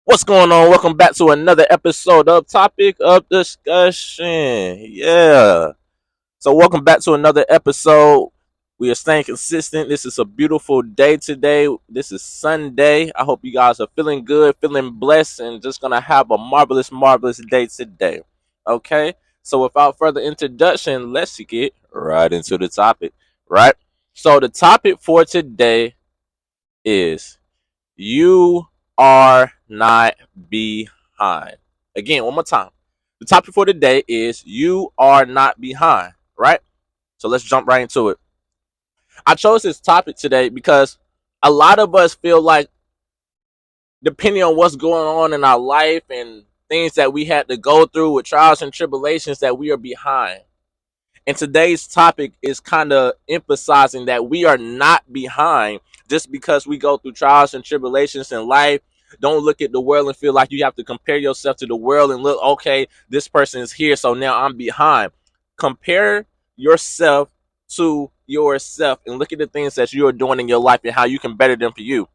What's going on? Welcome back to another episode of Topic of Discussion. Yeah. So, welcome back to another episode. We are staying consistent. This is a beautiful day today. This is Sunday. I hope you guys are feeling good, feeling blessed, and just going to have a marvelous, marvelous day today. Okay. So, without further introduction, let's get right into the topic. Right. So, the topic for today is you are not behind. Again, one more time. The topic for today is you are not behind, right? So let's jump right into it. I chose this topic today because a lot of us feel like, depending on what's going on in our life and things that we had to go through with trials and tribulations, that we are behind. And today's topic is kind of emphasizing that we are not behind just because we go through trials and tribulations in life. Don't look at the world and feel like you have to compare yourself to the world and look, okay, this person is here, so now I'm behind. Compare yourself to yourself and look at the things that you are doing in your life and how you can better them for you.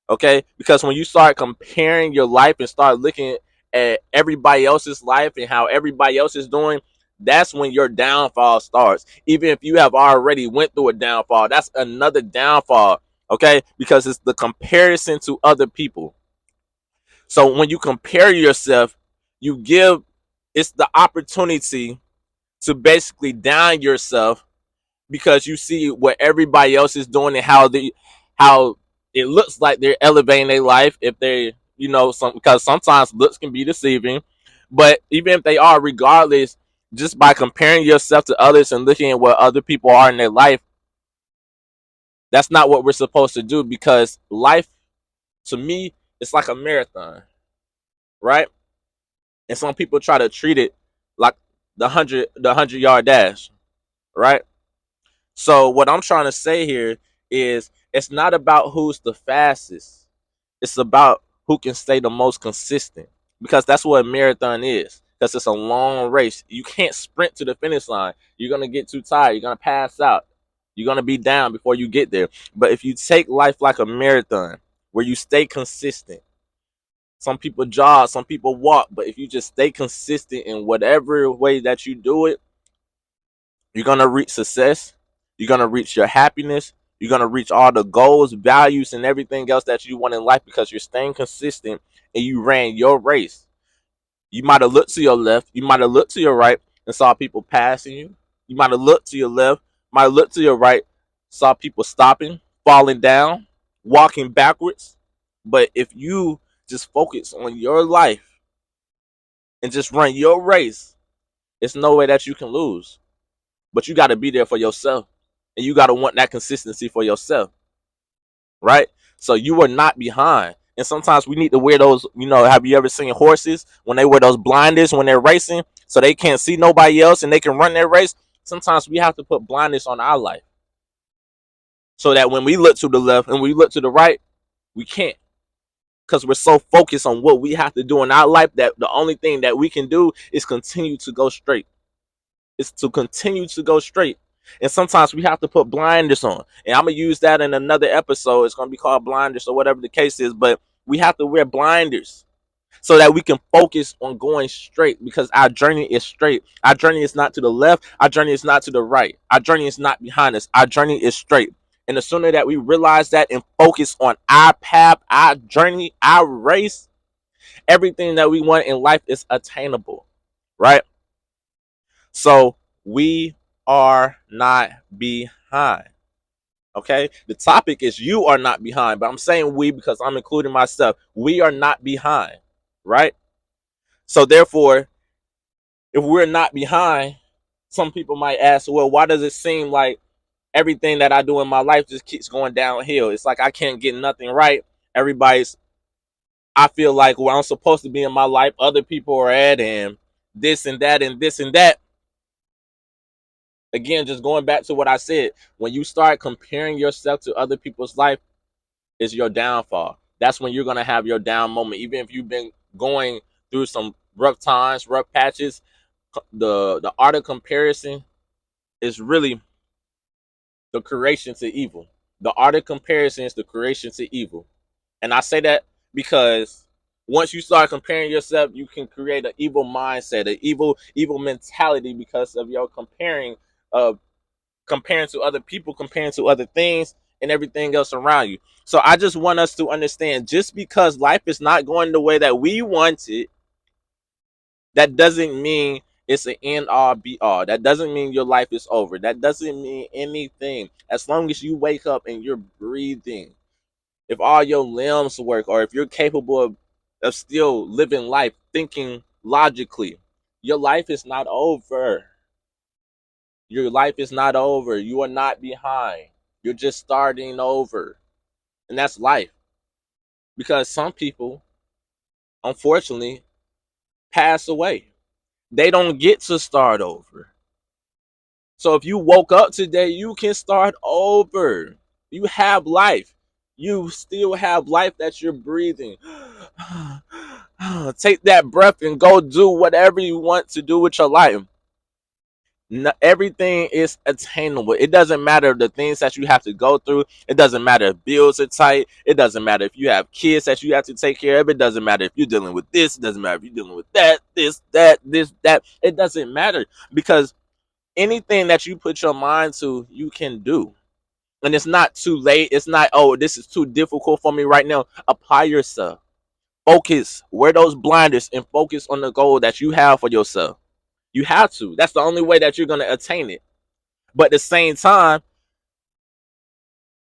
Okay? Because when you start comparing your life and start looking at everybody else's life and how everybody else is doing, that's when your downfall starts. Even if you have already went through a downfall, that's another downfall. Okay? Because it's the comparison to other people. So when you compare yourself, you give it's the opportunity to basically down yourself because you see what everybody else is doing and how it looks like they're elevating their life. If they, some, because sometimes looks can be deceiving, but even if they are, regardless, just by comparing yourself to others and looking at what other people are in their life, that's not what we're supposed to do, because life, to me, it's like a marathon, right? And some people try to treat it like the 100 yard dash, right? So what I'm trying to say here is it's not about who's the fastest. It's about who can stay the most consistent, because that's what a marathon is. Because it's a long race. You can't sprint to the finish line. You're gonna get too tired. You're gonna pass out. You're gonna be down before you get there. But if you take life like a marathon, where you stay consistent, some people jog, some people walk, but if you just stay consistent in whatever way that you do it, you're gonna reach success. You're gonna reach your happiness. You're gonna reach all the goals, values, and everything else that you want in life, because you're staying consistent and you ran your race. You might have looked to your left, you might have looked to your right and saw people passing you. You might have looked to your left, might have looked to your right, saw people stopping, falling down, walking backwards. But if you just focus on your life and just run your race, it's no way that you can lose. But you got to be there for yourself, and you got to want that consistency for yourself, right? So you are not behind. And sometimes we need to wear those, have you ever seen horses when they wear those blinders when they're racing so they can't see nobody else and they can run their race? Sometimes we have to put blinders on our life so that when we look to the left and we look to the right, we can't, because we're so focused on what we have to do in our life that the only thing that we can do is continue to go straight. Is to continue to go straight. And sometimes we have to put blinders on. And I'm gonna use that in another episode. It's gonna be called blinders or whatever the case is. But we have to wear blinders so that we can focus on going straight, because our journey is straight. Our journey is not to the left. Our journey is not to the right. Our journey is not behind us. Our journey is straight. And the sooner that we realize that and focus on our path, our journey, our race, everything that we want in life is attainable, right? So we are not behind. Okay. The topic is you are not behind, but I'm saying we because I'm including myself. We are not behind. Right. So therefore, if we're not behind, some people might ask, well, why does it seem like everything that I do in my life just keeps going downhill? It's like I can't get nothing right. Everybody's, I feel like where I'm supposed to be in my life, other people are at, and this and that and this and that. Again, just going back to what I said, when you start comparing yourself to other people's life, is your downfall. That's when you're gonna have your down moment. Even if you've been going through some rough times, rough patches, the art of comparison is really the creation to evil. The art of comparison is the creation to evil. And I say that because Once you start comparing yourself, you can create an evil mindset, an evil mentality because of your uh comparing to other people, comparing to other things and everything else around you. So I just want us to understand, just because life is not going the way that we want it, that doesn't mean it's an end all be all. That doesn't mean your life is over. That doesn't mean anything. As long as you wake up and you're breathing, if all your limbs work, or if you're capable of still living life, thinking logically, your life is not over. Your life is not over. You are not behind. You're just starting over. And that's life. Because some people, unfortunately, pass away. They don't get to start over. So if you woke up today, you can start over. You have life. You still have life that you're breathing. Take that breath and go do whatever you want to do with your life. No, everything is attainable. It doesn't matter the things that you have to go through. It doesn't matter if bills are tight. It doesn't matter if you have kids that you have to take care of. It doesn't matter if you're dealing with this. It doesn't matter if you're dealing with that, this, that. It doesn't matter, because anything that you put your mind to, you can do. And it's not too late. It's not, oh, this is too difficult for me right now. Apply yourself. Focus. Wear those blinders and focus on the goal that you have for yourself. You have to. That's the only way that you're going to attain it. But at the same time,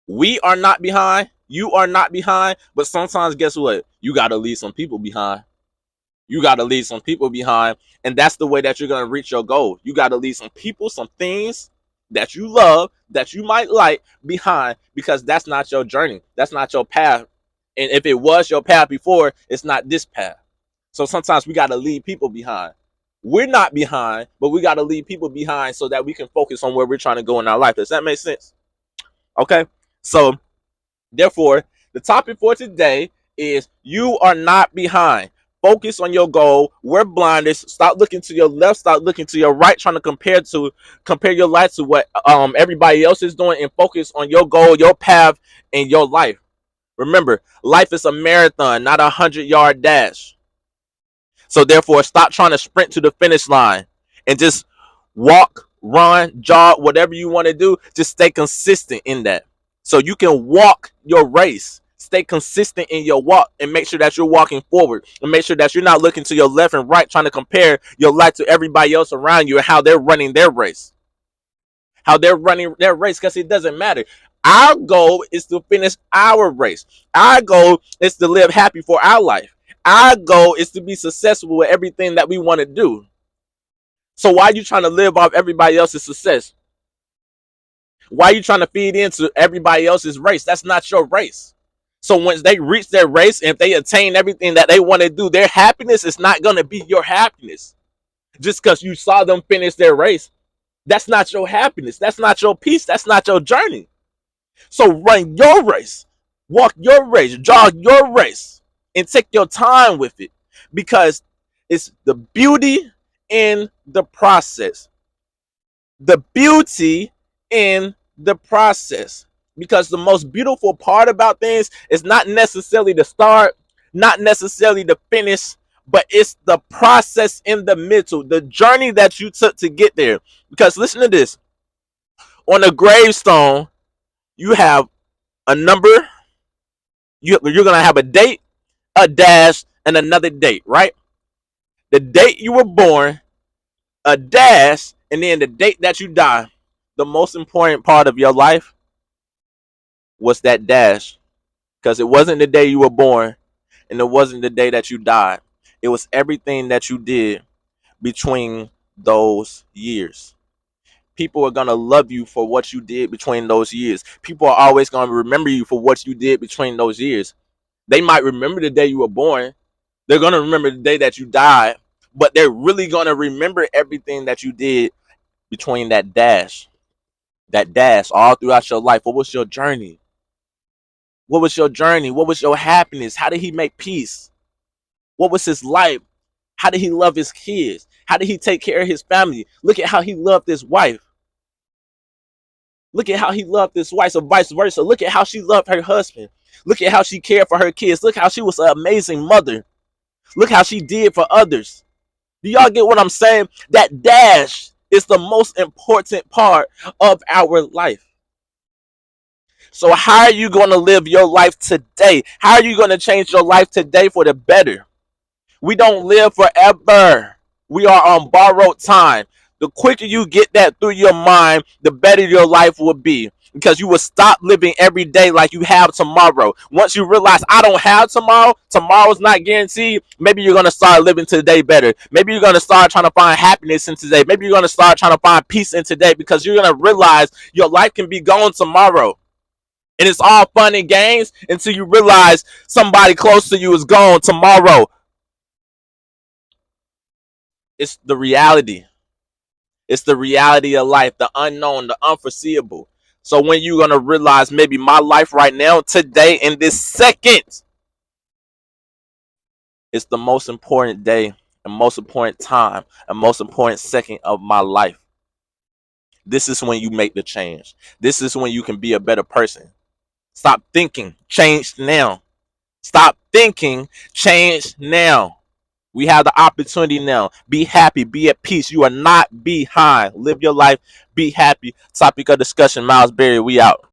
we are not behind. You are not behind. But sometimes, guess what? You got to leave some people behind. You got to leave some people behind. And that's the way that you're going to reach your goal. You got to leave some people, some things that you love, that you might like behind, because that's not your journey. That's not your path. And if it was your path before, it's not this path. So sometimes we got to leave people behind. We're not behind, but we got to leave people behind so that we can focus on where we're trying to go in our life. Does that make sense? Okay. So therefore, the topic for today is you are not behind. Focus on your goal. Wear blinders. Stop looking to your left. Stop looking to your right. Trying to compare your life to what everybody else is doing, and focus on your goal, your path, and your life. Remember, life is a marathon, not 100-yard dash. So therefore, stop trying to sprint to the finish line and just walk, run, jog, whatever you want to do. Just stay consistent in that. So you can walk your race. Stay consistent in your walk and make sure that you're walking forward, and make sure that you're not looking to your left and right trying to compare your life to everybody else around you and how they're running their race. Because it doesn't matter. Our goal is to finish our race. Our goal is to live happy for our life. Our goal is to be successful with everything that we want to do. So why are you trying to live off everybody else's success? Why are you trying to feed into everybody else's race? That's not your race. So once they reach their race, and if they attain everything that they want to do, their happiness is not going to be your happiness. Just because you saw them finish their race, that's not your happiness. That's not your peace. That's not your journey. So run your race, walk your race, jog your race, and take your time with it, because it's the beauty in the process. The beauty in the process. Because the most beautiful part about things is not necessarily the start, not necessarily the finish, but it's the process in the middle, the journey that you took to get there. Because listen to this. On a gravestone, you have a number, you're going to have a date, a dash, and another date, right? The date you were born, a dash, and then the date that you die. The most important part of your life was that dash, because it wasn't the day you were born, and it wasn't the day that you died. It was everything that you did between those years. People are going to love you for what you did between those years. People are always going to remember you for what you did between those years. They might remember the day you were born. They're going to remember the day that you died, but they're really going to remember everything that you did between that dash. That dash all throughout your life. What was your journey? What was your journey? What was your happiness? How did he make peace? What was his life? How did he love his kids? How did he take care of his family? Look at how he loved his wife. Look at how he loved his wife, or vice versa. Look at how she loved her husband. Look at how she cared for her kids. Look how she was an amazing mother. Look how she did for others. Do y'all get what I'm saying? That dash is the most important part of our life. So how are you going to live your life today? How are you going to change your life today for the better? We don't live forever. We are on borrowed time. The quicker you get that through your mind, the better your life will be. Because you will stop living every day like you have tomorrow. Once you realize I don't have tomorrow, tomorrow's not guaranteed, maybe you're going to start living today better. Maybe you're going to start trying to find happiness in today. Maybe you're going to start trying to find peace in today because you're going to realize your life can be gone tomorrow. And it's all fun and games until you realize somebody close to you is gone tomorrow. It's the reality. It's the reality of life, the unknown, the unforeseeable. So when you're going to realize maybe my life right now, today, in this second, it's the most important day and most important time and most important second of my life. This is when you make the change. This is when you can be a better person. Stop thinking, change now. Stop thinking, change now. We have the opportunity now. Be happy. Be at peace. You are not behind. Live your life. Be happy. Topic of discussion. Miles Berry. We out.